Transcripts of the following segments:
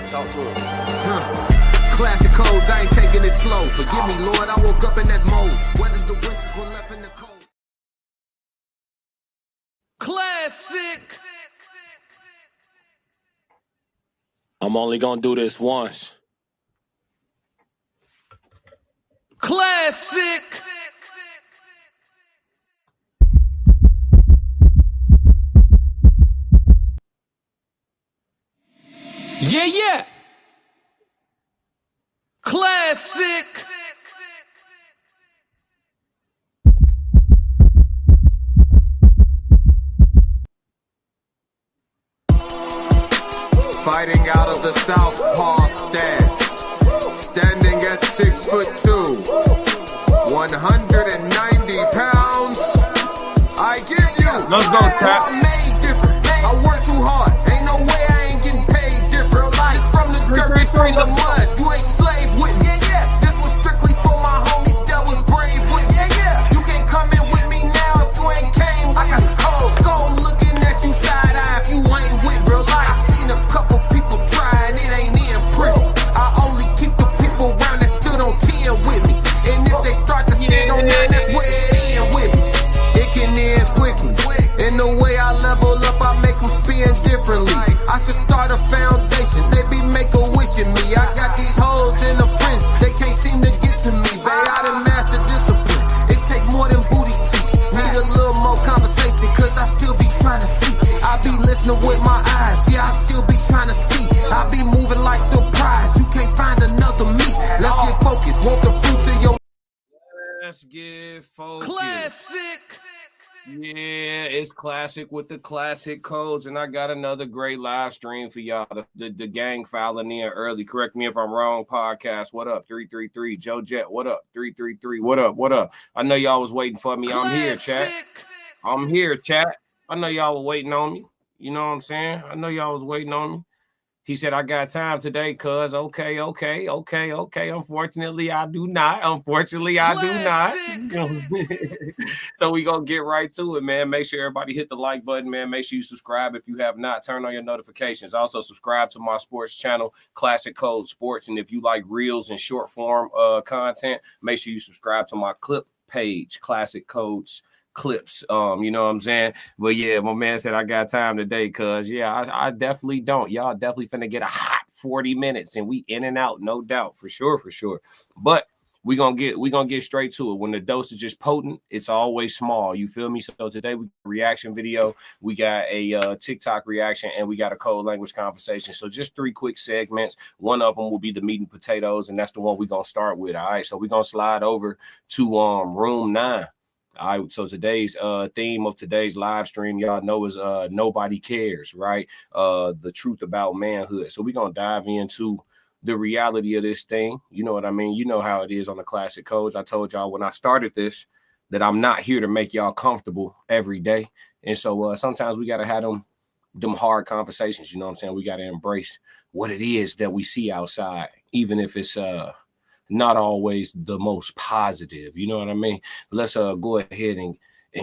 Talk to it. Classic codes, I ain't taking it slow. Forgive me, Lord, I woke up in that mode. Whether the winters were left in the cold. Classic. I'm only gonna do this once. Classic. Yeah. Classic. Fighting out of the southpaw stance, standing at 6'2", 190 pounds. I give you. Let's go, Tap. I'm made different. I work too hard. Ain't no way I ain't getting paid different. Just from the dirt, it's from the mud. You ain't slave with me. This was strictly for my homies that was brave with me. You can't come in with me now if you ain't came with me. Skull looking at you side eye if you ain't with real life. I seen a couple people try and it ain't in pretty. I only keep the people around that stood on 10 with me. And if they start to stand on 9, that's where it end with me. It can end quickly. In the way I level up, I make them spin differently. I should start a foundation. They be make-a-wishing me. I got these hoes in the fence. They can't seem to get to me. Bae, I done mastered discipline. It take more than booty cheeks. Need a little more conversation, cause I still be trying to see. I be listening with my eyes. Yeah, I still be trying to see. I be moving like the prize. You can't find another me. Let's get focused. Want the fruits of your... Let's get focused. Classic. Yeah, it's classic with the classic codes, and I got another great live stream for y'all. The gang filing in early. Correct me if I'm wrong. Podcast, what up? 333. Joe Jet, what up? 333. What up? What up? I know y'all was waiting for me. I'm here, chat. I'm here, chat. I know y'all were waiting on me. You know what I'm saying? I know y'all was waiting on me. He said, I got time today, cuz. Okay. Unfortunately, I do not. So we gonna get right to it, man. Make sure everybody hit the like button, man. Make sure you subscribe if you have not. Turn on your notifications. Also, subscribe to my sports channel, Classic Code Sports. And if you like reels and short form content, make sure you subscribe to my clip page, Classic Codes Clips. You know what I'm saying? But yeah, my man said I got time today, cuz I definitely don't. Y'all definitely finna get a hot 40 minutes and we in and out, no doubt, for sure. But we gonna get straight to it. When the dosage is potent, it's always small. You feel me? So today we got a reaction video, we got a TikTok reaction, and we got a code language conversation. So just 3 quick segments. One of them will be the meat and potatoes, and that's the one we're gonna start with. All right. So we're gonna slide over to room 9. All right, so today's theme of today's live stream, y'all know, is nobody cares, right? The truth about manhood. So we're gonna dive into the reality of this thing. You know what I mean? You know how it is on the Classic Codes. I told y'all when I started this that I'm not here to make y'all comfortable every day. And so sometimes we gotta have them hard conversations. You know what I'm saying? We gotta embrace what it is that we see outside, even if it's not always the most positive, you know what I mean? Let's go ahead and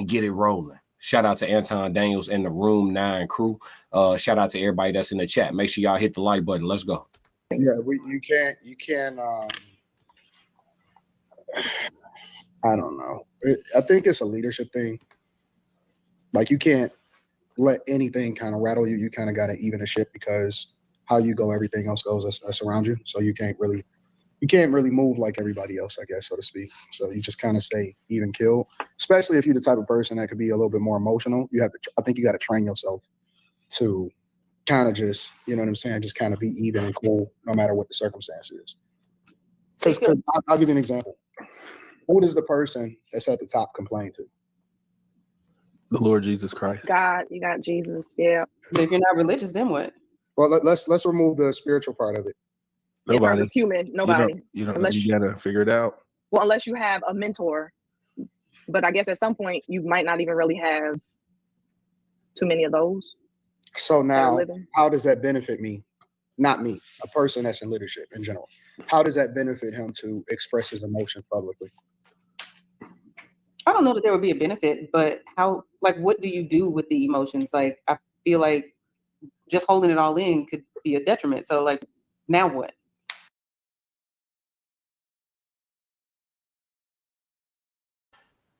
get it rolling. Shout out to Anton Daniels and the Room 9 crew. Shout out to everybody that's in the chat. Make sure y'all hit the like button. Let's go. Yeah, you can't I don't know. I think it's a leadership thing. Like, you can't let anything kind of rattle you. You kind of got to even the ship, because how you go, everything else goes that's around you. So you can't really move like everybody else, I guess, so to speak. So you just kind of stay even keel, especially if you're the type of person that could be a little bit more emotional. I think you got to train yourself to kind of just, you know what I'm saying, just kind of be even and cool no matter what the circumstance is. Because I'll give you an example. Who does the person that's at the top complain to? The Lord Jesus Christ. God, you got Jesus. Yeah. But if you're not religious, then what? Well, let's remove the spiritual part of it. Nobody. In terms of human, nobody. You gotta figure it out. Well, unless you have a mentor. But I guess at some point you might not even really have too many of those. So now, how does that benefit me? Not me, a person that's in leadership in general. How does that benefit him to express his emotions publicly? I don't know that there would be a benefit, but what do you do with the emotions? Like, I feel like just holding it all in could be a detriment. So, like, Now what?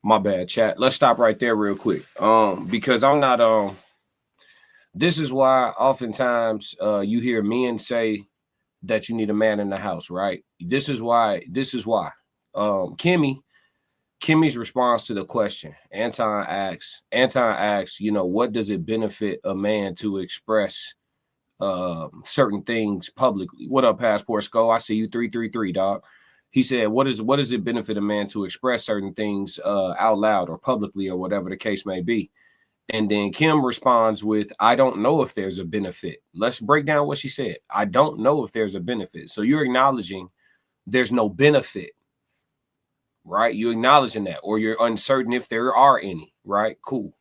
My bad, chat. Let's stop right there real quick. Because I'm not this is why oftentimes you hear men say that you need a man in the house, right? This is why. Kimmy's response to the question, Anton asks, you know, what does it benefit a man to express certain things publicly? What up, Passport Skull? I see you 333, dog. He said, what does it benefit a man to express certain things out loud or publicly or whatever the case may be? And then Kim responds with, I don't know if there's a benefit. Let's break down what she said. I don't know if there's a benefit. So you're acknowledging there's no benefit, right? You're acknowledging that, or you're uncertain if there are any, right? Cool.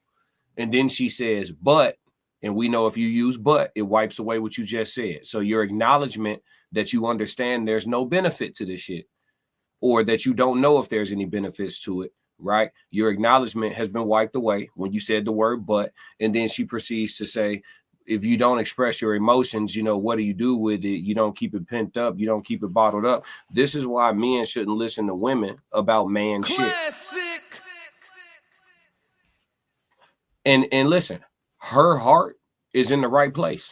And then she says, but, and we know if you use but, it wipes away what you just said. So your acknowledgement that you understand there's no benefit to this shit, or that you don't know if there's any benefits to it, right? Your acknowledgement has been wiped away when you said the word but, and then she proceeds to say, if you don't express your emotions, you know, what do you do with it? You don't keep it pent up. You don't keep it bottled up. This is why men shouldn't listen to women about man shit. And listen, her heart is in the right place.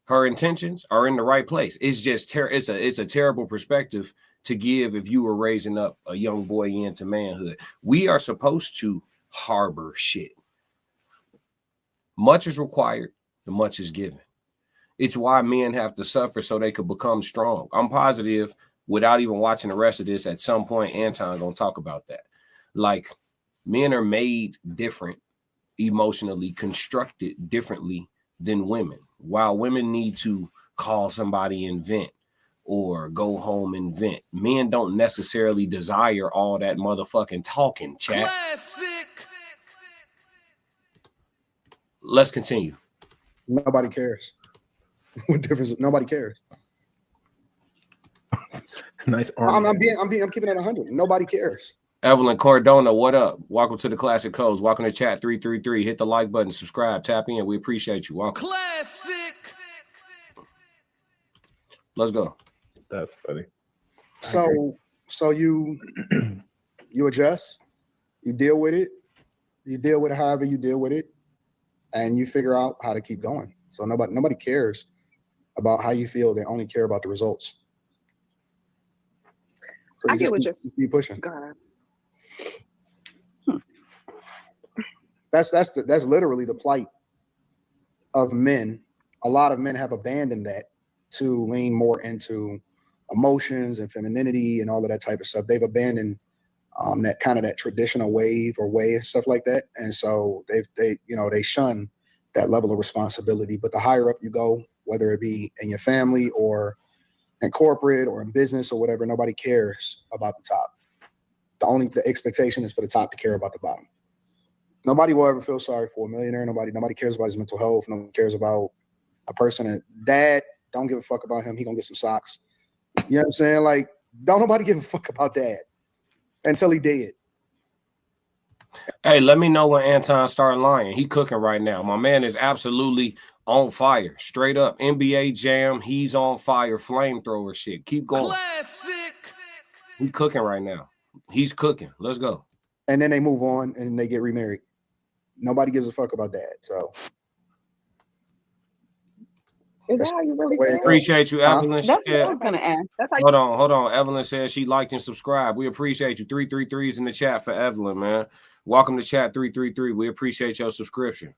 Her intentions are in the right place. It's just it's a terrible perspective to give if you were raising up a young boy into manhood. We are supposed to harbor shit. Much is required, and much is given. It's why men have to suffer so they could become strong. I'm positive, without even watching the rest of this, at some point Anton gonna talk about that. Like, men are made different, emotionally constructed differently than women. While women need to call somebody and vent or go home and vent, men don't necessarily desire all that motherfucking talking, chat. Classic. Let's continue. Nobody cares. What difference? Nobody cares. Nice. I'm keeping it 100. Nobody cares. Evelyn Cardona, what up? Welcome to the Classic Codes. Welcome to chat 333. Hit the like button, subscribe, tap in. We appreciate you. Welcome. Classic. Let's go. That's funny. So you adjust, you deal with it, however you deal with it, and you figure out how to keep going. So nobody cares about how you feel. They only care about the results. So I get what you're keep pushing. God. That's literally the plight of men. A lot of men have abandoned that to lean more into emotions and femininity and all of that type of stuff. They've abandoned that traditional way and stuff like that. And so they shun that level of responsibility. But the higher up you go, whether it be in your family or in corporate or in business or whatever, nobody cares about the top. The expectation is for the top to care about the bottom. Nobody will ever feel sorry for a millionaire. Nobody cares about his mental health. Nobody cares about a person that dad don't give a fuck about him. He gonna get some socks. You know what I'm saying? Like, don't nobody give a fuck about dad until he dead. Hey, let me know when Anton start lying. He cooking right now. My man is absolutely on fire. Straight up. NBA Jam. He's on fire. Flamethrower shit. Keep going. Classic. He cooking right now. He's cooking. Let's go. And then they move on and they get remarried. Nobody gives a fuck about that. So is that how you really feel? Appreciate you, Evelyn. That's what I was gonna ask. That's how Hold on. Evelyn says she liked and subscribed. We appreciate you. 333s in the chat for Evelyn, man. Welcome to chat 333. We appreciate your subscription.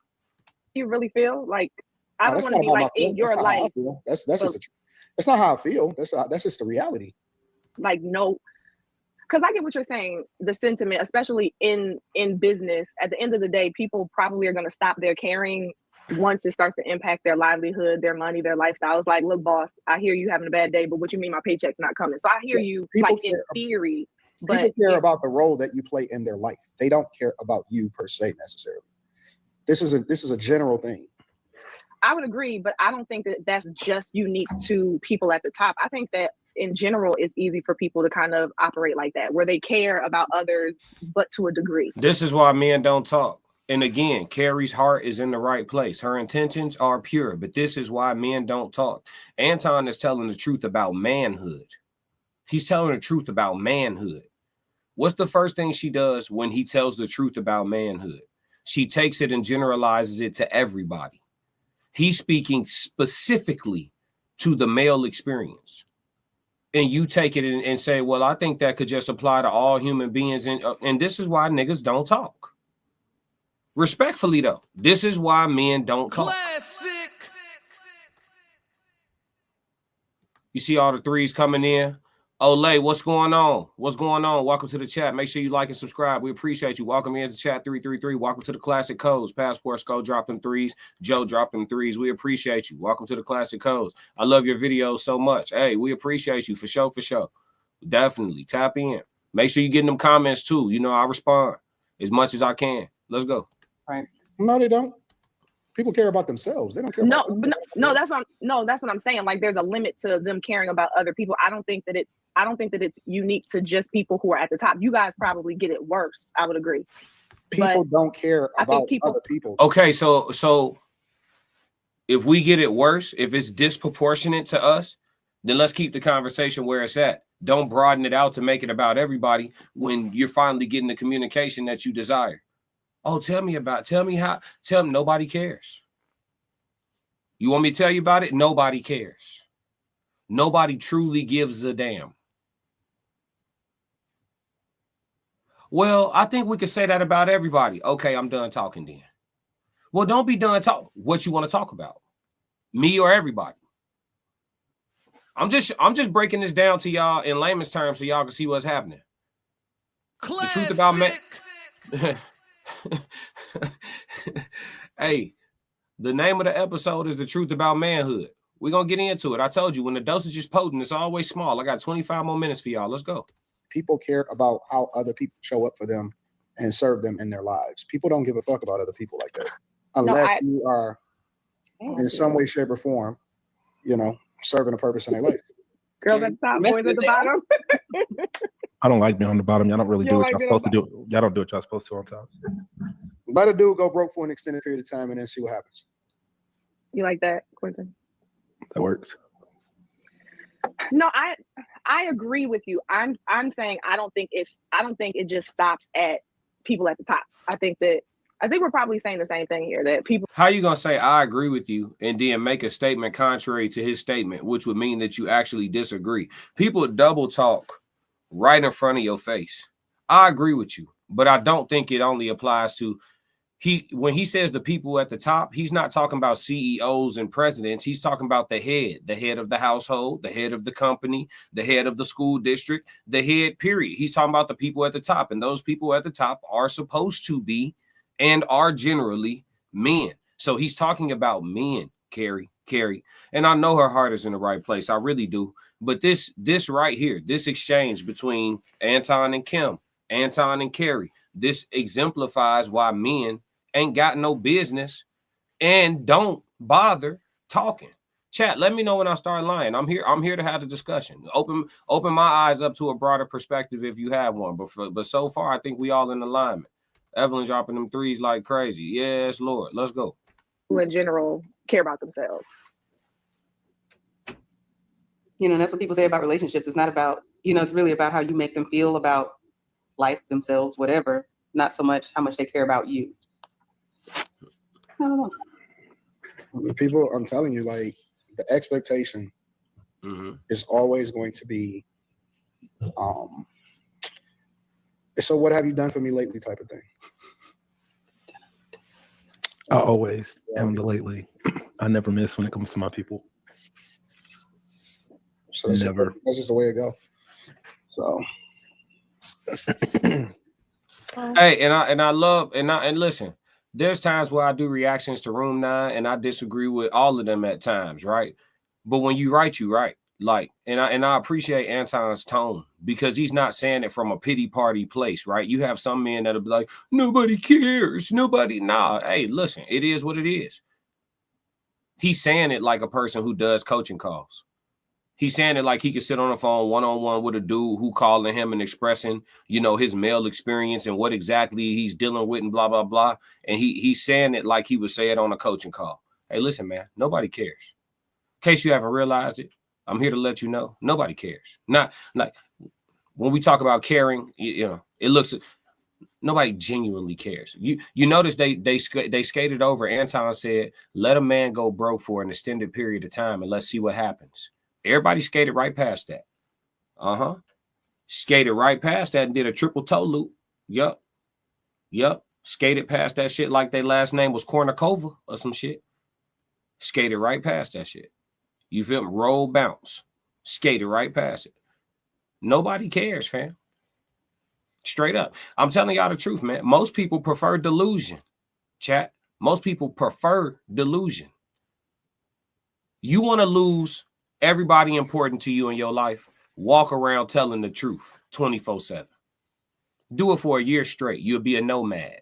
you really feel. Like, I don't that's want to not be how like I feel. in your That's not how I life. feel. That's not how I feel. That's just the reality. Like, no, because I get what you're saying, the sentiment, especially in business. At the end of the day, people probably are going to stop their caring once it starts to impact their livelihood, their money, their lifestyle. It's like, look, boss, I hear you having a bad day, but what you mean my paycheck's not coming? So I hear you, like, in theory. But people care about the role that you play in their life. They don't care about you per se necessarily. This is a general thing. I would agree, but I don't think that that's just unique to people at the top. I think that in general, it's easy for people to kind of operate like that, where they care about others, but to a degree. This is why men don't talk. And again, Carrie's heart is in the right place. Her intentions are pure, but this is why men don't talk. Anton is telling the truth about manhood. He's telling the truth about manhood. What's the first thing she does when he tells the truth about manhood? She takes it and generalizes it to everybody. He's speaking specifically to the male experience. And you take it and say, well, I think that could just apply to all human beings. And this is why niggas don't talk. Respectfully, though, this is why men don't talk. Classic. You see all the threes coming in. Olay, what's going on? What's going on? Welcome to the chat. Make sure you like and subscribe. We appreciate you. Welcome into chat 333. Welcome to the Classic Codes. Passport Skull dropping threes. Joe dropping threes. We appreciate you. Welcome to the Classic Codes. I love your videos so much. Hey, we appreciate you for sure, for sure. Definitely tap in. Make sure you get them comments too. You know, I respond as much as I can. Let's go. Right. No, they don't. People care about themselves. They don't care. No, that's what I'm saying. Like, there's a limit to them caring about other people. I don't think that it's unique to just people who are at the top. You guys probably get it worse. I would agree. People don't care about other people. Okay, so if we get it worse, if it's disproportionate to us, then let's keep the conversation where it's at. Don't broaden it out to make it about everybody when you're finally getting the communication that you desire. Oh, tell me how. Tell them nobody cares. You want me to tell you about it? Nobody cares. Nobody truly gives a damn. Well, I think we could say that about everybody. Okay, I'm done talking then. Well, don't be done talking. What you want to talk about? Me or everybody? I'm just breaking this down to y'all in layman's terms so y'all can see what's happening. Classic. The truth about man. Hey, the name of the episode is The Truth About Manhood. We're going to get into it. I told you, when the dosage is potent, it's always small. I got 25 more minutes for y'all. Let's go. People care about how other people show up for them and serve them in their lives. People don't give a fuck about other people like that. Unless you are in some way, shape, or form, serving a purpose in their life. Girls at the top, boys at the bottom. I don't like being on the bottom. Y'all don't really do what y'all supposed to do. Y'all don't do what y'all supposed to on top. Let a dude go broke for an extended period of time and then see what happens. You like that, Quentin? That works. No, I agree with you. I'm saying I don't think it just stops at people at the top. I think we're probably saying the same thing here, that people. How you gonna say I agree with you and then make a statement contrary to his statement, which would mean that you actually disagree? People double talk right in front of your face. I agree with you, but I don't think it only applies to when he says the people at the top, he's not talking about CEOs and presidents. He's talking about the head of the household, the head of the company, the head of the school district, the head, period. He's talking about the people at the top, and those people at the top are supposed to be and are generally men. So he's talking about men, Carrie. And I know her heart is in the right place. I really do. But this right here, this exchange between Anton and Kim, Anton and Carrie, this exemplifies why men ain't got no business and don't bother talking. Chat, let me know when I start lying. I'm here to have the discussion. Open my eyes up to a broader perspective if you have one. But so far, I think we all in alignment. Evelyn dropping them threes like crazy. Yes, Lord. Let's go. Who in general care about themselves. That's what people say about relationships. It's not about, it's really about how you make them feel about life, themselves, whatever. Not so much how much they care about you. I don't know. People, I'm telling you, like, the expectation is always going to be, so what have you done for me lately type of thing. I always am the lately. I never miss when it comes to my people. So never. That's just the way it goes. So. Hey, and listen, there's times where I do reactions to Room 9 and I disagree with all of them at times, right? But when you write, you write. Like, and I appreciate Anton's tone because he's not saying it from a pity party place, right? You have some men that'll be like, nobody cares, nah. Hey, listen, it is what it is. He's saying it like a person who does coaching calls. He's saying it like he could sit on the phone one-on-one with a dude who calling him and expressing, you know, his male experience and what exactly he's dealing with and blah, blah, blah. And he's saying it like he would say it on a coaching call. Hey, listen, man, nobody cares. In case you haven't realized it, I'm here to let you know, nobody cares. Not like when we talk about caring, you know, it looks, nobody genuinely cares. You notice they skated over. Anton said, let a man go broke for an extended period of time and let's see what happens. Everybody skated right past that. Skated right past that and did a triple toe loop. Yup. Skated past that shit like their last name was Kornikova or some shit. Skated right past that shit. You feel me? Roll bounce. Skated right past it. Nobody cares, fam. Straight up. I'm telling y'all the truth, man. Most people prefer delusion. Chat. Most people prefer delusion. You want to lose everybody important to you in your life, walk around telling the truth 24/7. Do it for a year straight. You'll be a nomad.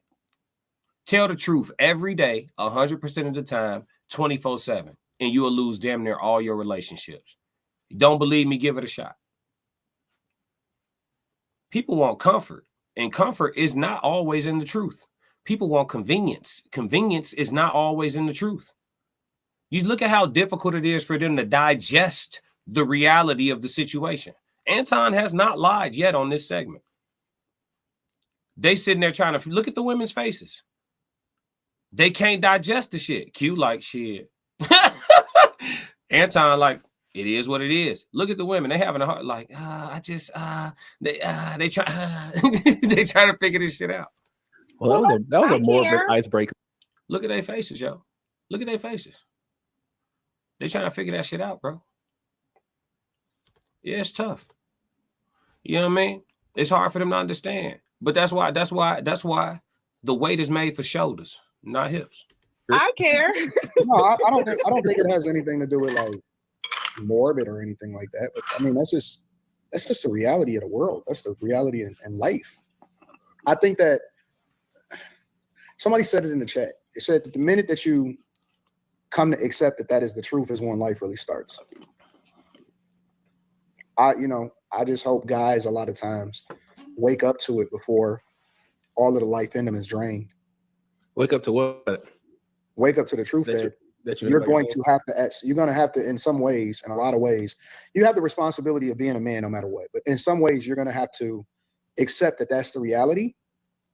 Tell the truth every day, 100% of the time, 24/7, and you will lose damn near all your relationships. You don't believe me? Give it a shot. People want comfort, and comfort is not always in the truth. People want convenience. Convenience is not always in the truth. You look at how difficult it is for them to digest the reality of the situation. Anton has not lied yet on this segment. They sitting there trying to look at the women's faces. They can't digest the shit. Q like shit. Anton like, it is what it is. Look at the women. They having a heart like, they try they trying to figure this shit out. Well, that was a morbid icebreaker. Look at their faces, yo. Look at their faces. They trying to figure that shit out, bro. Yeah, it's tough. You know what I mean? It's hard for them to understand. But that's why the weight is made for shoulders, not hips. I care. No, I don't think it has anything to do with like morbid or anything like that. But I mean, that's just the reality of the world. That's the reality in life. I think that somebody said it in the chat. It said that the minute that you come to accept that is the truth is when life really starts. I just hope guys a lot of times wake up to it before all of the life in them is drained. Wake up to what? Wake up to the truth that you're going to have to, in some ways, in a lot of ways, you have the responsibility of being a man no matter what. But in some ways, you're going to have to accept that that's the reality.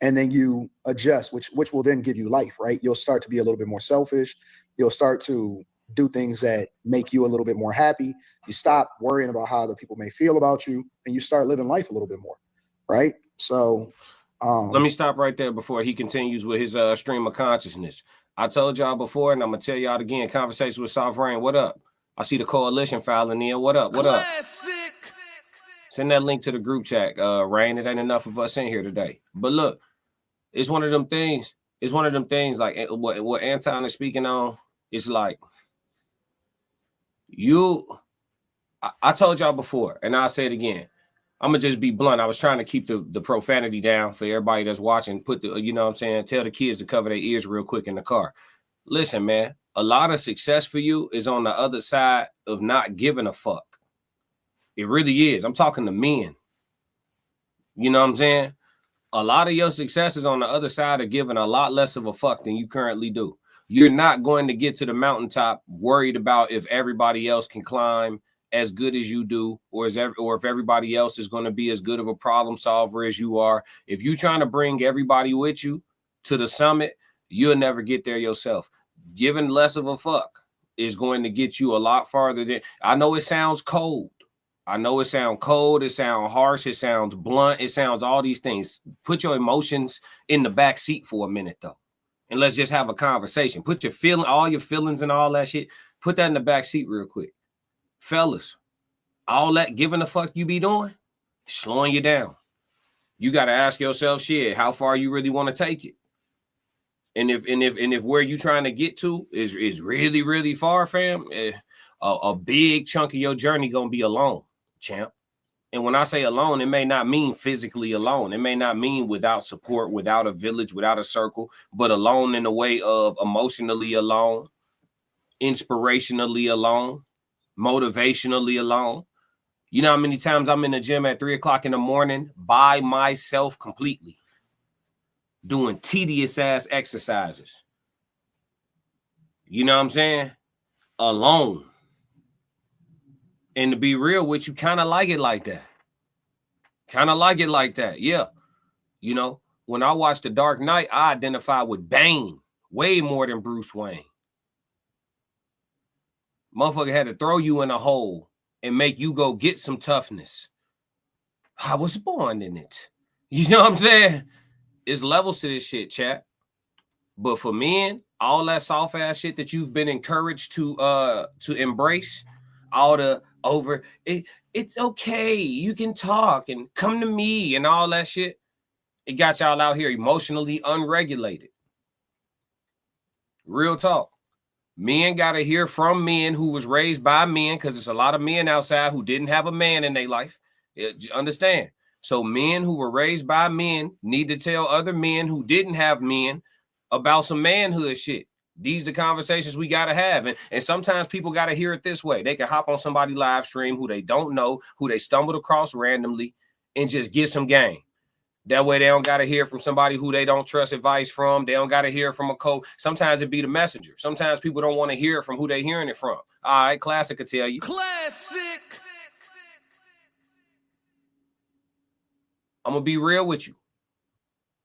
And then you adjust, which will then give you life, right? You'll start to be a little bit more selfish. You'll start to do things that make you a little bit more happy. You stop worrying about how other people may feel about you, and you start living life a little bit more, right? So let me stop right there before he continues with his stream of consciousness. I told y'all before, and I'm gonna tell y'all again, conversation with Soft Rain. What up? I see the coalition filing in. What up? What up? Send that link to the group chat. Rain, it ain't enough of us in here today. But look, it's one of them things. It's one of them things like what Anton is speaking on. It's like I told y'all before, and I'll say it again. I'm gonna just be blunt. I was trying to keep the profanity down for everybody that's watching. Put the, you know what I'm saying, tell the kids to cover their ears real quick in the car. Listen, man, a lot of success for you is on the other side of not giving a fuck. It really is. I'm talking to men. You know what I'm saying? A lot of your success is on the other side of giving a lot less of a fuck than you currently do. You're not going to get to the mountaintop worried about if everybody else can climb as good as you do, or if everybody else is going to be as good of a problem solver as you are. If you're trying to bring everybody with you to the summit, you'll never get there yourself. Giving less of a fuck is going to get you a lot farther than. I know it sounds cold. I know it sounds cold. It sounds harsh. It sounds blunt. It sounds all these things. Put your emotions in the back seat for a minute, though, and let's just have a conversation. Put all your feelings and all that shit. Put that in the back seat real quick. Fellas, all that giving a fuck you be doing, slowing you down. You got to ask yourself, shit, how far you really want to take it? And if where you trying to get to is really, really far, fam, a big chunk of your journey gonna be alone, champ. And when I say alone, it may not mean physically alone. It may not mean without support, without a village, without a circle, but alone in the way of emotionally alone, inspirationally alone. motivationally alone. You know how many times I'm in the gym at 3 o'clock in the morning by myself completely, doing tedious ass exercises. You know what I'm saying? Alone. And to be real with you, kind of like it like that. Kind of like it like that. Yeah. You know, when I watched The Dark Knight, I identified with Bane way more than Bruce Wayne. Motherfucker had to throw you in a hole and make you go get some toughness. I was born in it. You know what I'm saying? It's levels to this shit, chat. But for men, all that soft ass shit that you've been encouraged to embrace, all the over it's okay, you can talk and come to me and all that shit, it got y'all out here emotionally unregulated. Real talk. Men got to hear from men who was raised by men, because there's a lot of men outside who didn't have a man in their life. Understand? So men who were raised by men need to tell other men who didn't have men about some manhood shit. These are the conversations we got to have. And sometimes people got to hear it this way. They can hop on somebody's live stream who they don't know, who they stumbled across randomly, and just get some game. That way they don't got to hear from somebody who they don't trust advice from. They don't got to hear from a coach. Sometimes it be the messenger. Sometimes people don't want to hear from who they hearing it from. All right, Classic could tell you. Classic. I'm going to be real with you.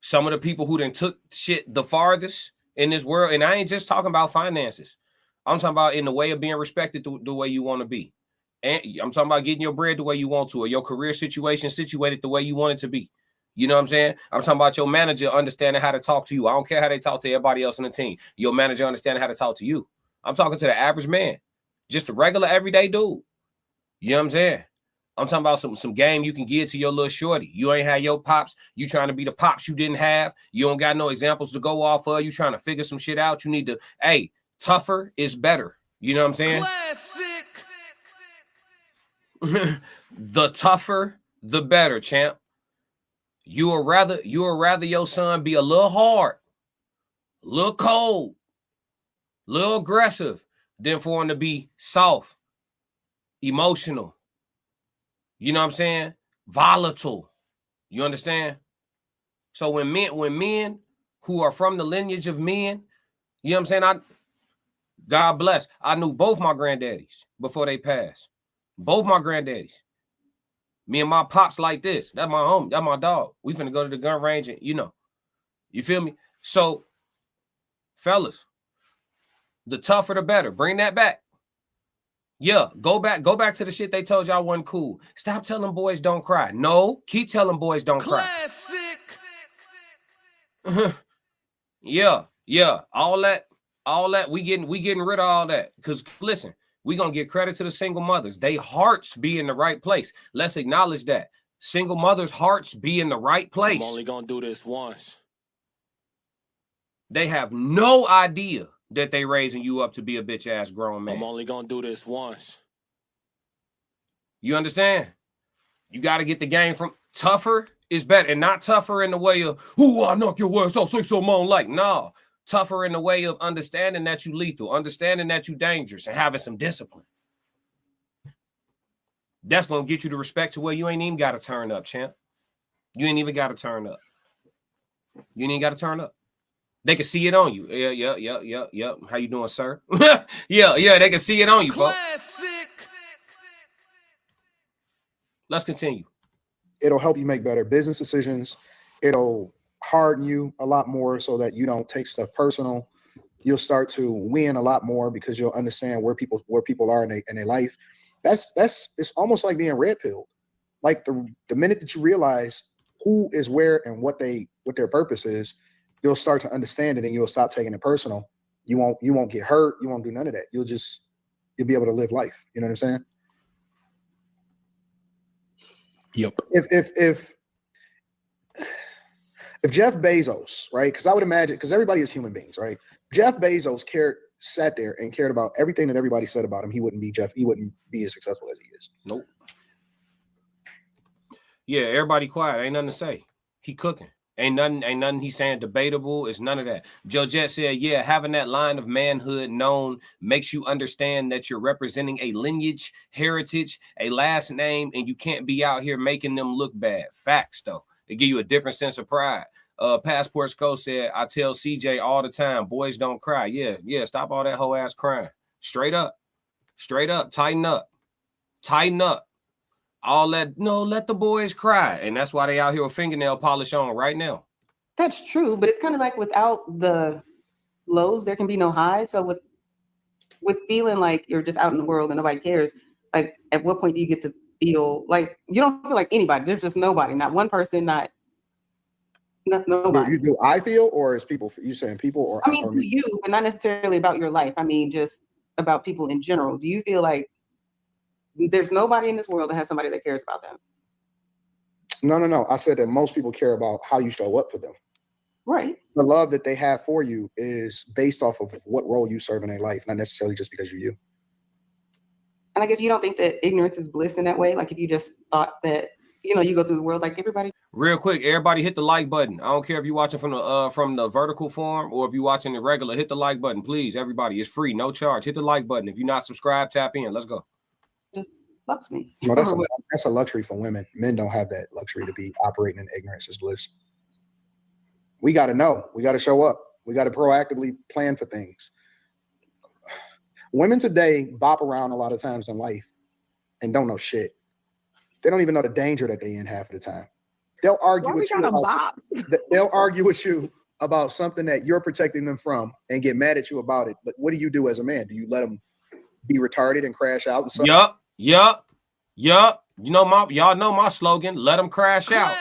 Some of the people who done took shit the farthest in this world, and I ain't just talking about finances. I'm talking about in the way of being respected the way you want to be. And I'm talking about getting your bread the way you want to, or your career situation situated the way you want it to be. You know what I'm saying? I'm talking about your manager understanding how to talk to you. I don't care how they talk to everybody else on the team. Your manager understanding how to talk to you. I'm talking to the average man, just a regular everyday dude. You know what I'm saying? I'm talking about some game you can give to your little shorty. You ain't had your pops. You trying to be the pops you didn't have. You don't got no examples to go off of. You trying to figure some shit out. You need to, hey, tougher is better. You know what I'm saying? Classic. The tougher, the better, champ. You would rather your son be a little hard, a little cold, a little aggressive than for him to be soft, emotional. You know what I'm saying? Volatile. You understand? So when men who are from the lineage of men, you know what I'm saying? God bless. I knew both my granddaddies before they passed. Both my granddaddies. Me and my pops like this. That's my homie. That's my dog. We finna go to the gun range and, you know. You feel me? So, fellas, the tougher the better. Bring that back. Yeah, go back to the shit they told y'all wasn't cool. Stop telling boys don't cry. No, keep telling boys don't Classic. cry. Yeah. All that we getting rid of all that. Because listen, we gonna get credit to the single mothers. They hearts be in the right place. Let's acknowledge that. Single mothers' hearts be in the right place. I'm only gonna do this once. They have no idea that they raising you up to be a bitch ass grown man. I'm only gonna do this once. You understand? You got to get the game from tougher is better, and not tougher in the way of, ooh, I knock your ass out, say so on like, no. Tougher in the way of understanding that you lethal, understanding that you dangerous, and having some discipline. That's going to get you the respect to where you ain't even got to turn up, champ. You ain't even got to turn up. You ain't even got to turn up. They can see it on you. Yeah. How you doing, sir? yeah, they can see it on you, folks. Classic. Let's continue. It'll help you make better business decisions. It'll harden you a lot more so that you don't take stuff personal. You'll start to win a lot more because you'll understand where people are in their life. That's it's almost like being red pilled. Like the minute that you realize who is where and what their purpose is, you'll start to understand it and you'll stop taking it personal. You won't get hurt. You won't do none of that. You'll be able to live life. You know what I'm saying? Yep. If Jeff Bezos, right? Because I would imagine, because everybody is human beings, right? Jeff Bezos sat there and cared about everything that everybody said about him. He wouldn't be as successful as he is. Nope. Yeah, everybody quiet. Ain't nothing to say. He cooking. Ain't nothing he's saying debatable. It's none of that. Joe Jet said, yeah, having that line of manhood known makes you understand that you're representing a lineage, heritage, a last name, and you can't be out here making them look bad. Facts, though. They give you a different sense of pride. Passport Sco said, I tell CJ all the time, boys don't cry. Yeah, stop all that whole ass crying. Straight up, tighten up. All that, no, let the boys cry. And that's why they out here with fingernail polish on right now. That's true, but it's kind of like without the lows, there can be no highs. So with feeling like you're just out in the world and nobody cares, like at what point do you get to feel like you don't feel like anybody? There's just nobody, not one person, not nobody. Do I feel, or is people? You saying people, or I mean, to you, but not necessarily about your life. I mean, just about people in general. Do you feel like there's nobody in this world that has somebody that cares about them? No. I said that most people care about how you show up for them. Right. The love that they have for you is based off of what role you serve in their life, not necessarily just because you're you. And I guess you don't think that ignorance is bliss in that way? Like if you just thought that, you go through the world like everybody. Real quick, everybody hit the like button. I don't care if you're watching from the vertical form or if you're watching the regular, hit the like button, please. Everybody, it's free, no charge. Hit the like button. If you're not subscribed, tap in. Let's go. Just loves me. No, that's a luxury for women. Men don't have that luxury to be operating in ignorance is bliss. We got to know. We got to show up. We got to proactively plan for things. Women today bop around a lot of times in life and don't know shit. They don't even know the danger that they in half of the time. They'll argue with you about they'll argue with you about something that you're protecting them from and get mad at you about it. But what do you do as a man? Do you let them be retarded and crash out? And Yup. Y'all know my slogan. Let them crash out.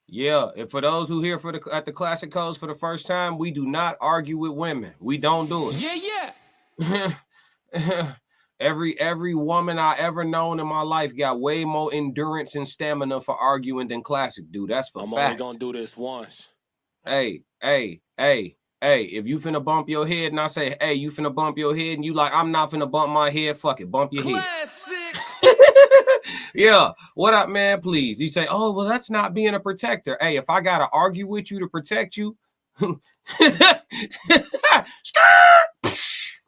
Yeah, and for those who here at the Classic Codes for the first time, we do not argue with women. We don't do it. Yeah. Every woman I ever known in my life got way more endurance and stamina for arguing than Classic, dude. That's for fact. I'm only gonna do this once. Hey, if you finna bump your head and I say, hey, you finna bump your head and you like, I'm not finna bump my head, fuck it, bump your head. Yeah, what up, man, please? You say, oh, well, that's not being a protector. Hey, if I gotta argue with you to protect you, what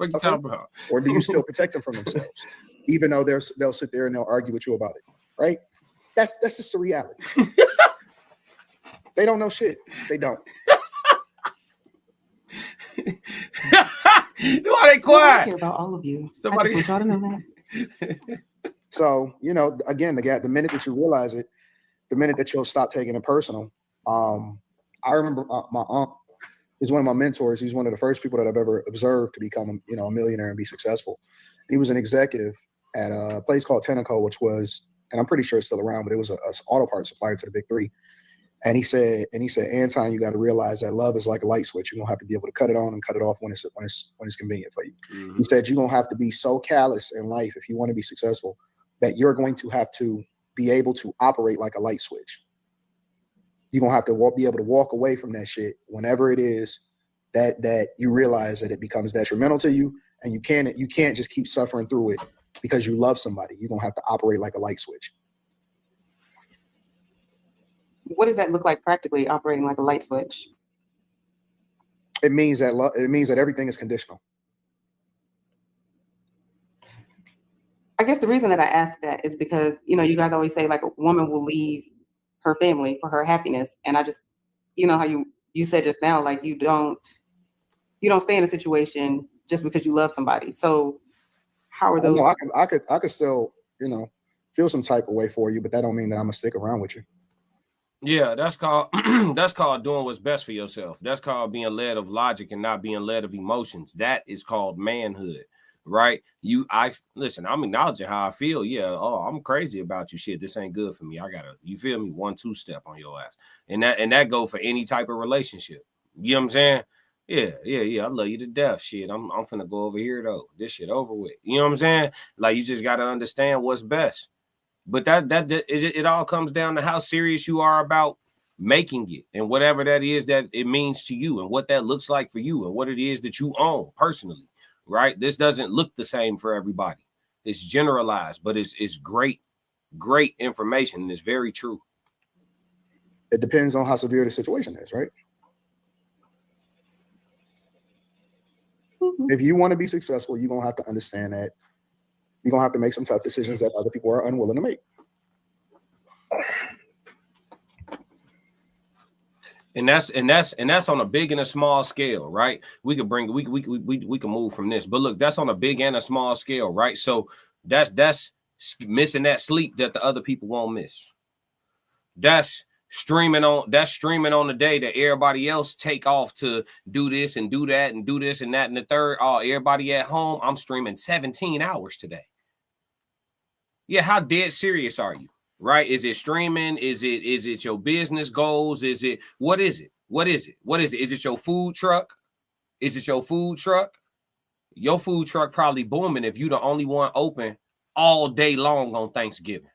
you talking about? Or do you still protect them from themselves? Even though they'll sit there and they'll argue with you about it, right? That's just the reality. They don't know shit. They don't. Why they quiet? I care about all of you. Somebody I just want y'all to know that. So, again, the minute that you realize it, the minute that you'll stop taking it personal. I remember my aunt is one of my mentors. He's one of the first people that I've ever observed to become, a millionaire and be successful. He was an executive at a place called Tenneco, which was, and I'm pretty sure it's still around, but it was a auto parts supplier to the big three. And he said, Anton, you got to realize that love is like a light switch. You're gonna have to be able to cut it on and cut it off when it's convenient for you. Mm-hmm. He said, you're gonna have to be so callous in life if you want to be successful that you're going to have to be able to operate like a light switch. You're gonna have to be able to walk away from that shit whenever it is that you realize that it becomes detrimental to you, and you can't just keep suffering through it because you love somebody. You're gonna have to operate like a light switch. What does that look like practically, operating like a light switch? It means that everything is conditional. I guess the reason that I ask that is because, you guys always say like a woman will leave her family for her happiness. And I just, how you said just now, like you don't stay in a situation just because you love somebody. So how are those? No, I could still, feel some type of way for you, but that don't mean that I'm gonna stick around with you. Yeah, that's called doing what's best for yourself. That's called being led of logic and not being led of emotions. That is called manhood, right? Listen, I'm acknowledging how I feel. Yeah, I'm crazy about you. Shit, this ain't good for me. You feel me? 1-2 step on your ass. And that go for any type of relationship. You know what I'm saying? Yeah. I love you to death. Shit, I'm finna go over here though. This shit over with. You know what I'm saying? Like you just gotta understand what's best. But it all comes down to how serious you are about making it and whatever that is that it means to you and what that looks like for you and what it is that you own personally, right? This doesn't look the same for everybody. It's generalized, but it's great information and it's very true. it depends on how severe the situation is, right? If you want to be successful, you're going to have to understand that you're going to have to make some tough decisions that other people are unwilling to make. And that's on a big and a small scale, right? We can move from this, but look, that's on a big and a small scale, right? So that's missing that sleep that the other people won't miss. That's streaming on the day that everybody else take off to do this and do that and do this and that and the third. Oh, everybody at home, I'm streaming 17 hours today. Yeah, how dead serious are you? Right? Is it streaming? Is it your business goals? Is it what is it? What is it? What is it? Is it your food truck? Is it your food truck? Your food truck probably booming if you the only one open all day long on Thanksgiving.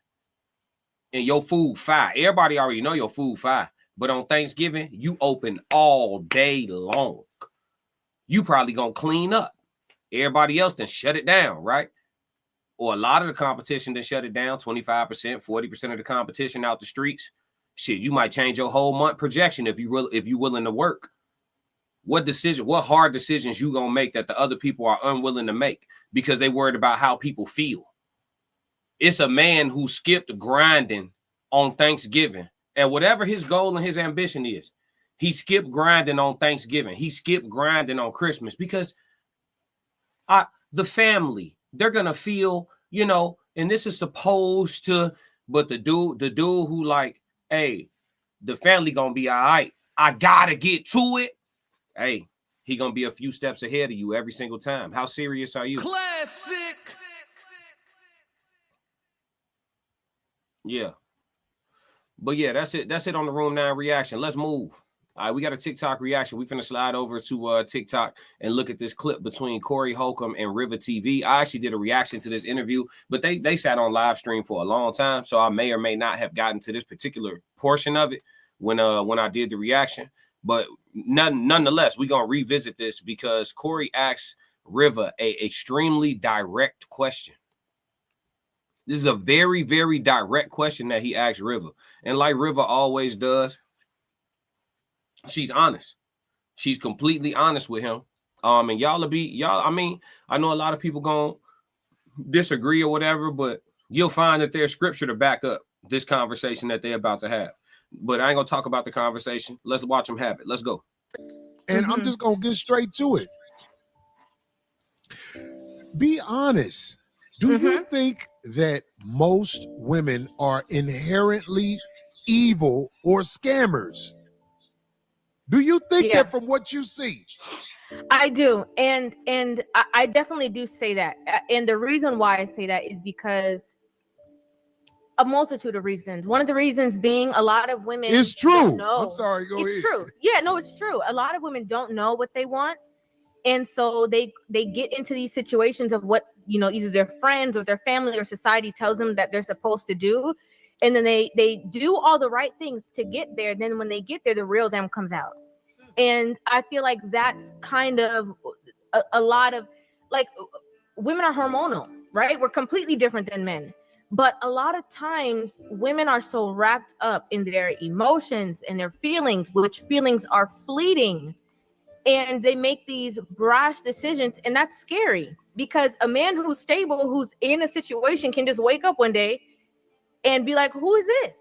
And your food fire. Everybody already know your food fire. But on Thanksgiving, you open all day long. You probably gonna clean up. Everybody else then shut it down, right? Or a lot of the competition then shut it down, 25%, 40% of the competition out the streets. Shit, you might change your whole month projection if you willing to work. What hard decisions you gonna make that the other people are unwilling to make because they worried about how people feel? It's a man who skipped grinding on Thanksgiving, and whatever his goal and his ambition is, he skipped grinding on Thanksgiving. He skipped grinding on Christmas because the family, they're gonna feel, and this is supposed to, but the dude who like, hey, the family gonna be all right. I gotta get to it. Hey, he gonna be a few steps ahead of you every single time. How serious are you? Classic. Yeah. But yeah, that's it. That's it on the Room 9 reaction. Let's move. All right, we got a TikTok reaction. We finna slide over to TikTok and look at this clip between Corey Holcomb and Rivah TV. I actually did a reaction to this interview, but they sat on live stream for a long time, so I may or may not have gotten to this particular portion of it when I did the reaction. But nonetheless, we're gonna revisit this because Corey asks Rivah a extremely direct question. This is a very, very direct question that he asked Rivah. And like Rivah always does, she's honest. She's completely honest with him. And I mean, I know a lot of people gonna disagree or whatever, but you'll find that there's scripture to back up this conversation that they're about to have. But I ain't gonna talk about the conversation. Let's watch them have it. Let's go. And I'm just gonna get straight to it. Be honest. Do you think that most women are inherently evil or scammers? Do you think that from what you see? I do. And I definitely do say that. And the reason why I say that is because a multitude of reasons. One of the reasons being a lot of women. It's true. Don't know. I'm sorry. Go ahead. It's true. Yeah, no, it's true. A lot of women don't know what they want. And so they get into these situations of what, either their friends or their family or society tells them that they're supposed to do. And then they do all the right things to get there. Then when they get there, the real them comes out. And I feel like that's kind of a lot of, like, women are hormonal, right? We're completely different than men. But a lot of times women are so wrapped up in their emotions and their feelings, which feelings are fleeting. And they make these brash decisions, and that's scary because a man who's stable, who's in a situation, can just wake up one day and be like, "Who is this?"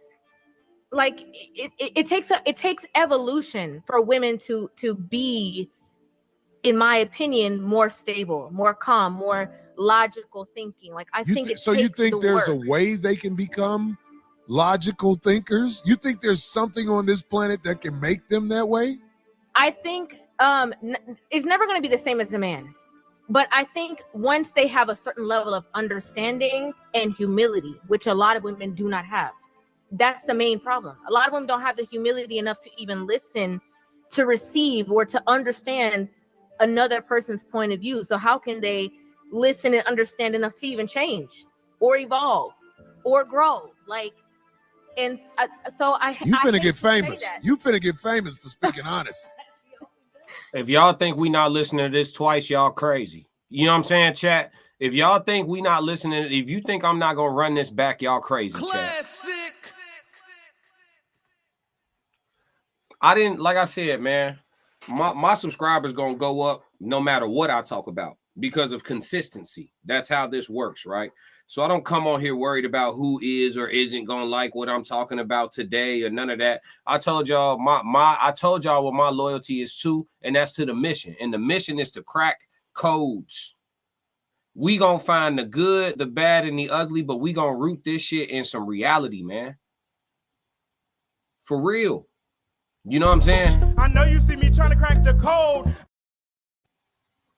Like it takes evolution for women to be, in my opinion, more stable, more calm, more logical thinking. Like I think so. You think there's a way they can become logical thinkers? You think there's something on this planet that can make them that way? I think. It's never going to be the same as a man, but I think once they have a certain level of understanding and humility, which a lot of women do not have, that's the main problem. A lot of women don't have the humility enough to even listen, to receive, or to understand another person's point of view. So how can they listen and understand enough to even change or evolve or grow? You finna get famous. You finna get famous for speaking honest. If y'all think we not listening to this twice, y'all crazy. You know what I'm saying, chat? If y'all think we not listening, if you think I'm not gonna run this back, y'all crazy, Classic. Chat. I didn't, like I said, man, my subscribers gonna go up no matter what I talk about because of consistency. That's how this works, right? So I don't come on here worried about who is or isn't gonna like what I'm talking about today or none of that. I told y'all I told y'all what my loyalty is to, and that's to the mission. And the mission is to crack codes. We gonna find the good, the bad, and the ugly, but we gonna root this shit in some reality, man. For real. You know what I'm saying? I know you see me trying to crack the code.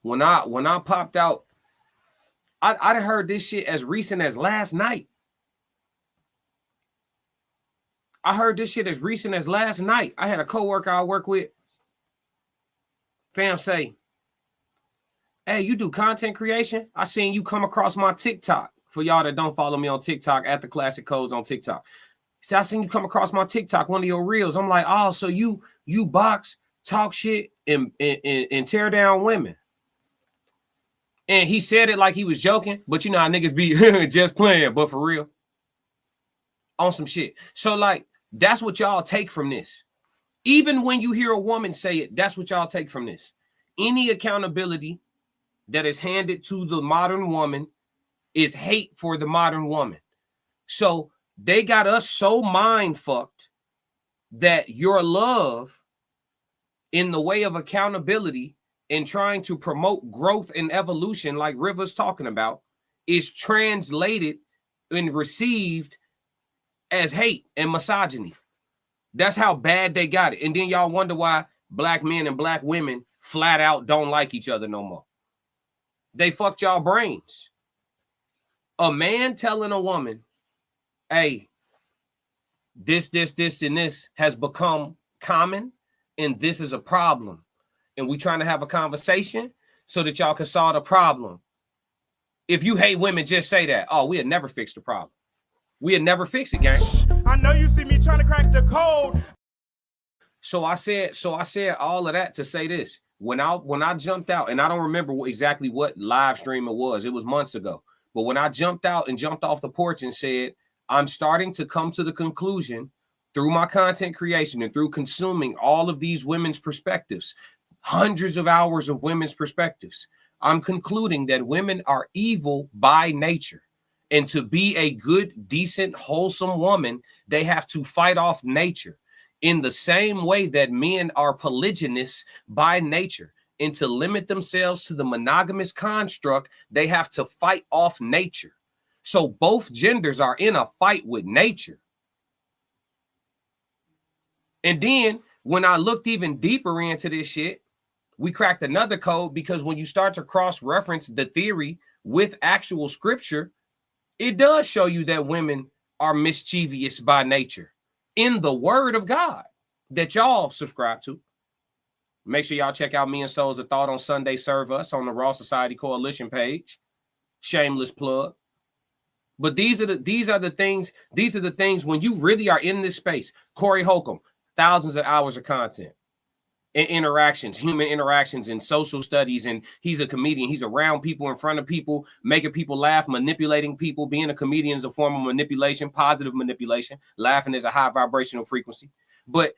When I popped out, I heard this shit as recent as last night. I heard this shit as recent as last night. I had a coworker I work with. Fam say, hey, you do content creation? I seen you come across my TikTok. For y'all that don't follow me on TikTok, at the Classic Codes on TikTok. So I seen you come across my TikTok, one of your reels. I'm like, oh, so you box, talk shit, and tear down women. And he said it like he was joking, but you know how niggas be just playing, but for real. On some shit. So like, that's what y'all take from this. Even when you hear a woman say it, that's what y'all take from this. Any accountability that is handed to the modern woman is hate for the modern woman. So they got us so mind fucked that your love in the way of accountability and trying to promote growth and evolution, like Rivah's talking about, is translated and received as hate and misogyny. That's how bad they got it. And then y'all wonder why black men and black women flat out don't like each other no more. They fucked y'all brains. A man telling a woman, hey, this, and this has become common, and this is a problem. And we trying to have a conversation so that y'all can solve the problem. If you hate women, just say that. Oh, we'll never fix the problem. We'll never fix it, gang. I know you see me trying to crack the code. So I said all of that to say this. When I jumped out, and I don't remember exactly what live stream it was months ago. But when I jumped out and jumped off the porch and said, I'm starting to come to the conclusion through my content creation and through consuming all of these women's perspectives, hundreds of hours of women's perspectives, I'm concluding that women are evil by nature. And to be a good, decent, wholesome woman, they have to fight off nature in the same way that men are polygynous by nature. And to limit themselves to the monogamous construct, they have to fight off nature. So both genders are in a fight with nature. And then when I looked even deeper into this shit, we cracked another code, because when you start to cross-reference the theory with actual scripture, it does show you that women are mischievous by nature in the word of God that y'all subscribe to. Make sure y'all check out Me and Souls of Thought on Sunday Serve Us on the Raw Society Coalition page. Shameless plug. But these are the things when you really are in this space. Corey Holcomb, thousands of hours of content and interactions, human interactions and social studies. And he's a comedian. He's around people, in front of people, making people laugh, manipulating people. Being a comedian is a form of manipulation, positive manipulation. Laughing is a high vibrational frequency. But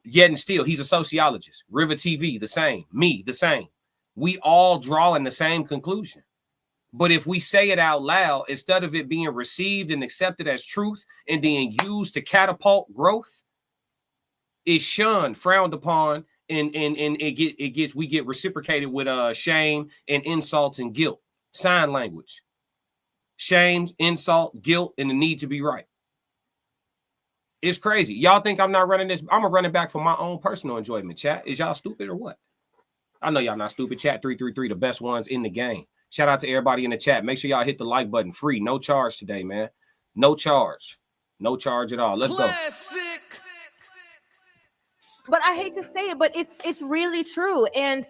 yet and still, he's a sociologist. Rivah TV, the same. Me, the same. We all draw in the same conclusion. But if we say it out loud, instead of it being received and accepted as truth and then used to catapult growth, it's shunned, frowned upon, and we get reciprocated with shame and insults and guilt. Sign language. Shame, insult, guilt, and the need to be right. It's crazy. Y'all think I'm not running this? I'm gonna run it back for my own personal enjoyment, chat. Is y'all stupid or what? I know y'all not stupid. Chat 333, the best ones in the game. Shout out to everybody in the chat. Make sure y'all hit the like button. Free, no charge today, man. No charge. No charge at all. Let's go. But I hate to say it, but it's really true. And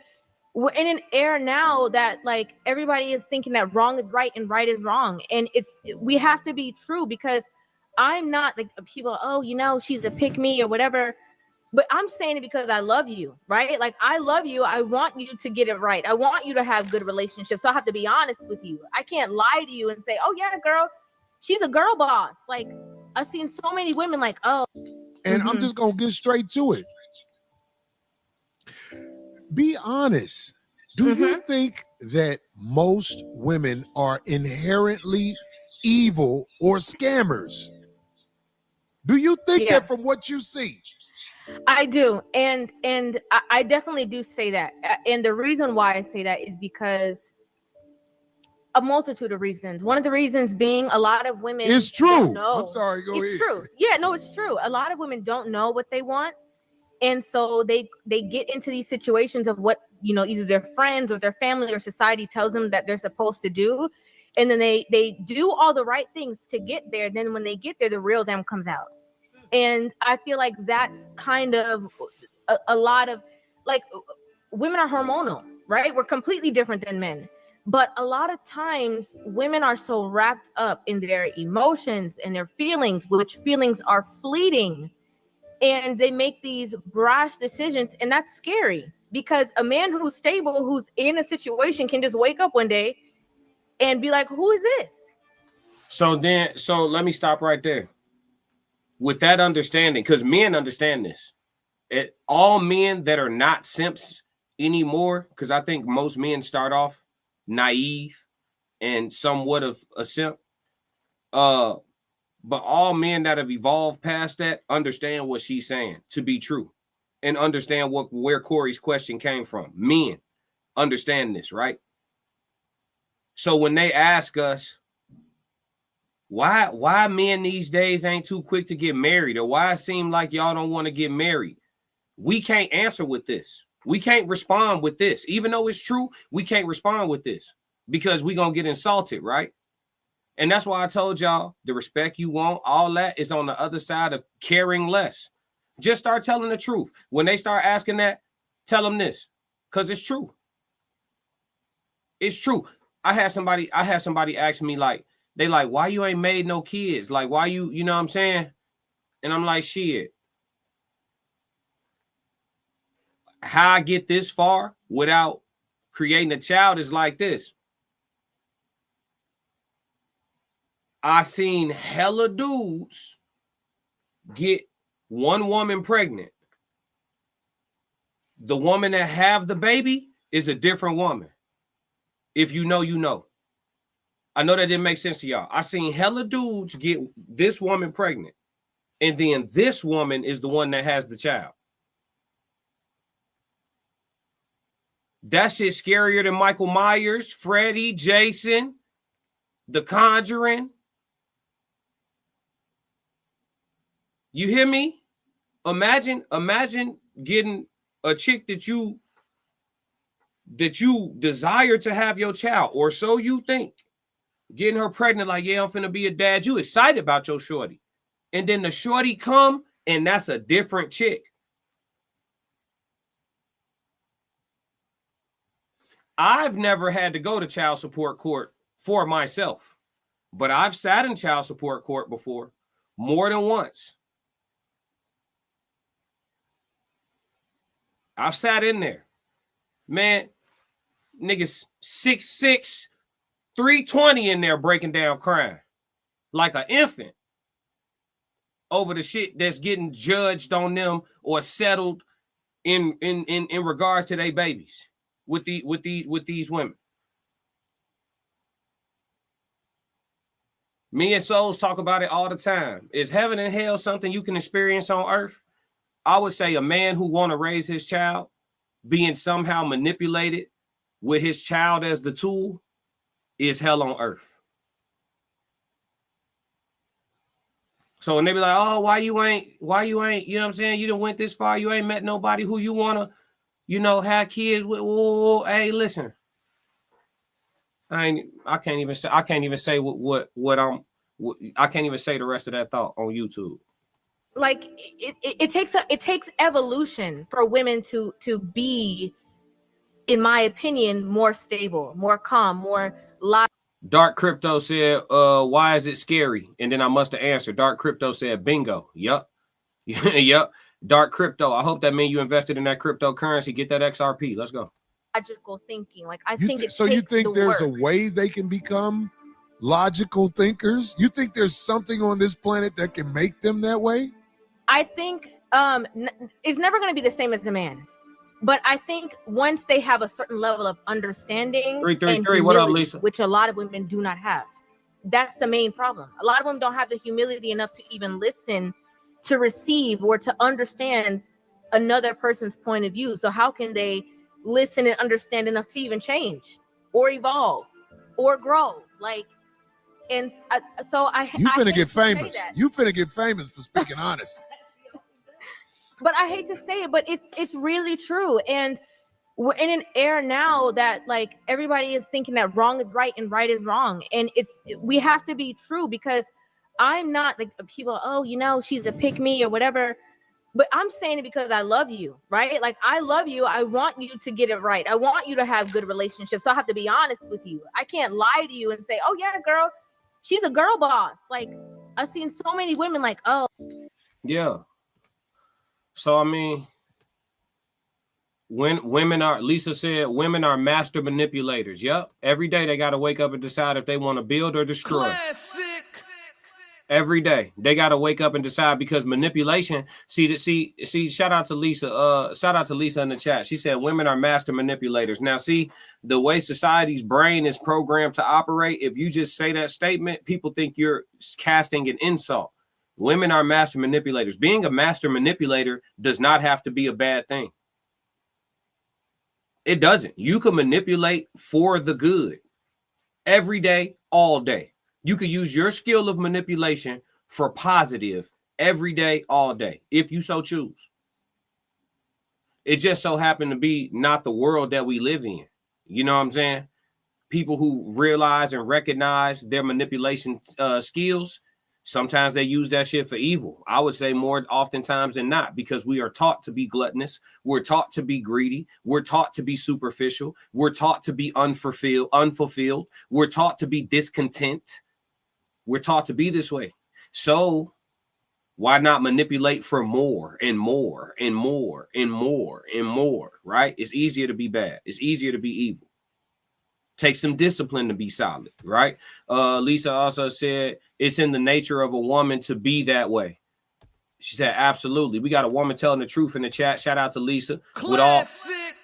we're in an era now that like everybody is thinking that wrong is right and right is wrong. And we have to be true, because I'm not like people, oh, you know, she's a pick me or whatever. But I'm saying it because I love you, right? Like, I love you. I want you to get it right. I want you to have good relationships. So I have to be honest with you. I can't lie to you and say, oh, yeah, girl, she's a girl boss. Like, I've seen so many women like, oh. And I'm just going to get straight to it. Be honest. Do you think that most women are inherently evil or scammers? Do you think that from what you see? I do, and I definitely do say that. And the reason why I say that is because a multitude of reasons. One of the reasons being a lot of women. It's true. Don't know. I'm sorry. Go ahead. It's true. Yeah, no, it's true. A lot of women don't know what they want, and so they get into these situations of what, you know, either their friends or their family or society tells them that they're supposed to do, and then they do all the right things to get there. Then when they get there, the real them comes out. And I feel like that's kind of a lot of, like, women are hormonal, right? We're completely different than men. But a lot of times women are so wrapped up in their emotions and their feelings, which feelings are fleeting. And they make these brash decisions. And that's scary because a man who's stable, who's in a situation, can just wake up one day and be like, who is this? So let me stop right there. With that understanding, because men understand this. All men that are not simps anymore, because I think most men start off naive and somewhat of a simp. But all men that have evolved past that understand what she's saying to be true and understand where Corey's question came from. Men understand this, right? So when they ask us, why men these days ain't too quick to get married, or why it seem like y'all don't want to get married, we can't answer with this. We can't respond with this. Even though it's true, we can't respond with this because we gonna get insulted, right? And that's why I told y'all the respect you want, all that is on the other side of caring less. Just start telling the truth. When they start asking that, tell them this, because it's true. It's true. I had somebody ask me, like, they like, why you ain't made no kids? Like, why you know what I'm saying? And I'm like, shit. How I get this far without creating a child is like this. I seen hella dudes get one woman pregnant. The woman that have the baby is a different woman. If you know, you know. I know that didn't make sense to y'all. I seen hella dudes get this woman pregnant, and then this woman is the one that has the child. That shit scarier than Michael Myers, Freddy, Jason, The Conjuring. You hear me? Imagine getting a chick that you desire to have your child, or so you think. Getting her pregnant, like, yeah, I'm finna be a dad. You excited about your shorty. And then the shorty come, and that's a different chick. I've never had to go to child support court for myself, but I've sat in child support court before, more than once. I've sat in there. Man, niggas 6'6", 320 in there breaking down crying like an infant over the shit that's getting judged on them or settled in regards to their babies with these women. Me and Souls talk about it all the time. Is heaven and hell something you can experience on earth? I would say a man who want to raise his child being somehow manipulated with his child as the tool is hell on earth. So when they be like, oh, why you ain't, you know what I'm saying? You done went this far. You ain't met nobody who you want to, you know, have kids with. Whoa, hey, listen. I can't even say I can't even say the rest of that thought on YouTube. Like it takes evolution for women to be, in my opinion, more stable, more calm, more logical. Dark Crypto said, why is it scary? And then I must have answered. Dark Crypto said, bingo. Yup. Yup. Dark Crypto. I hope that means you invested in that cryptocurrency. Get that XRP. Let's go. Logical thinking. Like, I think so you think there's a way they can become logical thinkers? You think there's something on this planet that can make them that way? I think it's never going to be the same as a man. But I think once they have a certain level of understanding, 333, what up, Lisa? Which a lot of women do not have, that's the main problem. A lot of them don't have the humility enough to even listen, to receive, or to understand another person's point of view. So how can they listen and understand enough to even change or evolve or grow? Like, and you finna get famous. You finna get famous for speaking honest. But I hate to say it, but it's really true. And we're in an era now that like everybody is thinking that wrong is right and right is wrong. And we have to be true, because I'm not like people, oh, you know, she's a pick me or whatever. But I'm saying it because I love you, right? Like, I love you. I want you to get it right. I want you to have good relationships. So I have to be honest with you. I can't lie to you and say, oh, yeah, girl, she's a girl boss. Like, I've seen so many women like, oh. Yeah. So, I mean, when women are, Lisa said, women are master manipulators. Yep. Every day they got to wake up and decide if they want to build or destroy. Classic. Every day they got to wake up and decide, because manipulation. See, shout out to Lisa. Shout out to Lisa in the chat. She said women are master manipulators. Now, see, the way society's brain is programmed to operate, if you just say that statement, people think you're casting an insult. Women are master manipulators. Being a master manipulator does not have to be a bad thing. It doesn't. You can manipulate for the good every day, all day. You could use your skill of manipulation for positive every day, all day, if you so choose. It just so happened to be not the world that we live in. You know what I'm saying? People who realize and recognize their manipulation skills, sometimes they use that shit for evil. I would say more oftentimes than not, because we are taught to be gluttonous. We're taught to be greedy. We're taught to be superficial. We're taught to be unfulfilled. We're taught to be discontent. We're taught to be this way. So why not manipulate for more and more and more and more and more, right? It's easier to be bad. It's easier to be evil. Take some discipline to be solid, right? Lisa also said it's in the nature of a woman to be that way. She said, absolutely. We got a woman telling the truth in the chat. Shout out to Lisa. Classic.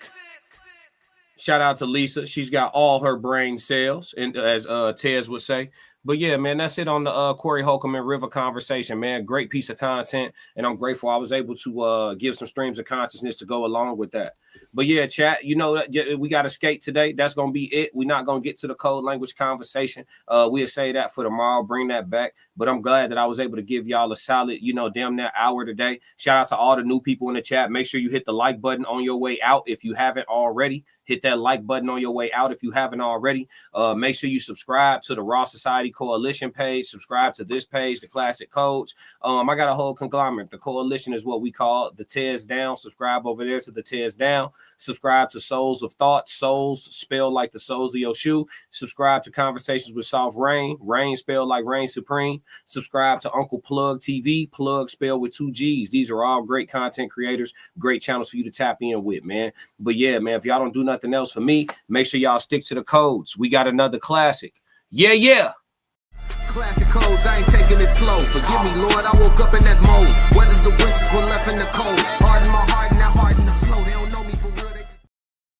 Shout out to Lisa. She's got all her brain cells, and as Tez would say. But yeah, man, that's it on the Corey Holcomb and Rivah conversation, man. Great piece of content, and I'm grateful I was able to give some streams of consciousness to go along with that. But yeah, chat, you know, we got to skate today. That's going to be it. We're not going to get to the code language conversation. We'll say that for tomorrow, bring that back. But I'm glad that I was able to give y'all a solid, you know, damn near hour today. Shout out to all the new people in the chat. Make sure you hit the like button on your way out if you haven't already. Hit that like button on your way out if you haven't already. Make sure you subscribe to the Raw Society Coalition page. Subscribe to this page, the Classic Codes. I got a whole conglomerate. The Coalition is what we call the Tears Down. Subscribe over there to the Tears Down. Subscribe to Souls of Thought. Souls spelled like the soles of your shoe. Subscribe to Conversations with Soft Rain. Rain spelled like Reign Supreme. Subscribe to Uncle Plug TV. Plug spelled with 2 G's. These are all great content creators. Great channels for you to tap in with, man. But yeah, man, if y'all don't do nothing else for me, make sure y'all stick to the codes. We got another classic. Yeah. Classic codes, I ain't taking it slow. Forgive me, Lord, I woke up in that mode. Weathered the winters when left in the cold. Harden my heart and that harden the flow. They don't know